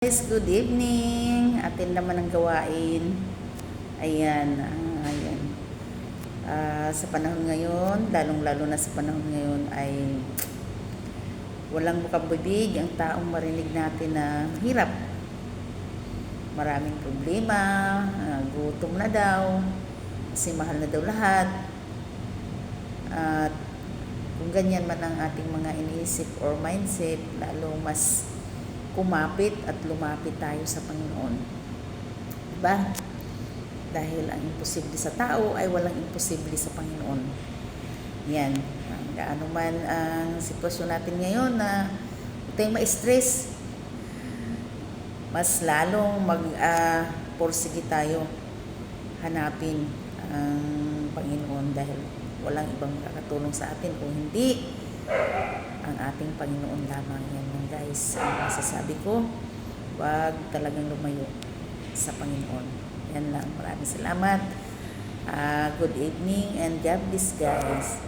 Guys, good evening. Atin naman ang gawain. Ayan, ayan. Sa panahon ngayon, lalong-lalo na sa panahon ngayon ay walang bukang-bibig ang taong marinig natin na hirap. Maraming problema, gutom na daw, kasi mahal na daw lahat. At kung ganyan man ang ating mga iniisip or mindset, lalong mas kumapit at lumapit tayo sa Panginoon. Diba? Dahil ang imposible sa tao ay walang imposible sa Panginoon. Yan. Gaano man ang sitwasyon natin ngayon na huwag tayong ma-stress. Mas lalong porsige tayo hanapin ang Panginoon dahil walang ibang makakatulong sa atin kung hindi ang ating Panginoon lamang. Yan guys, ang masasabi ko, wag talagang lumayo sa Panginoon. Yan lang, maraming salamat. Good evening and God bless guys.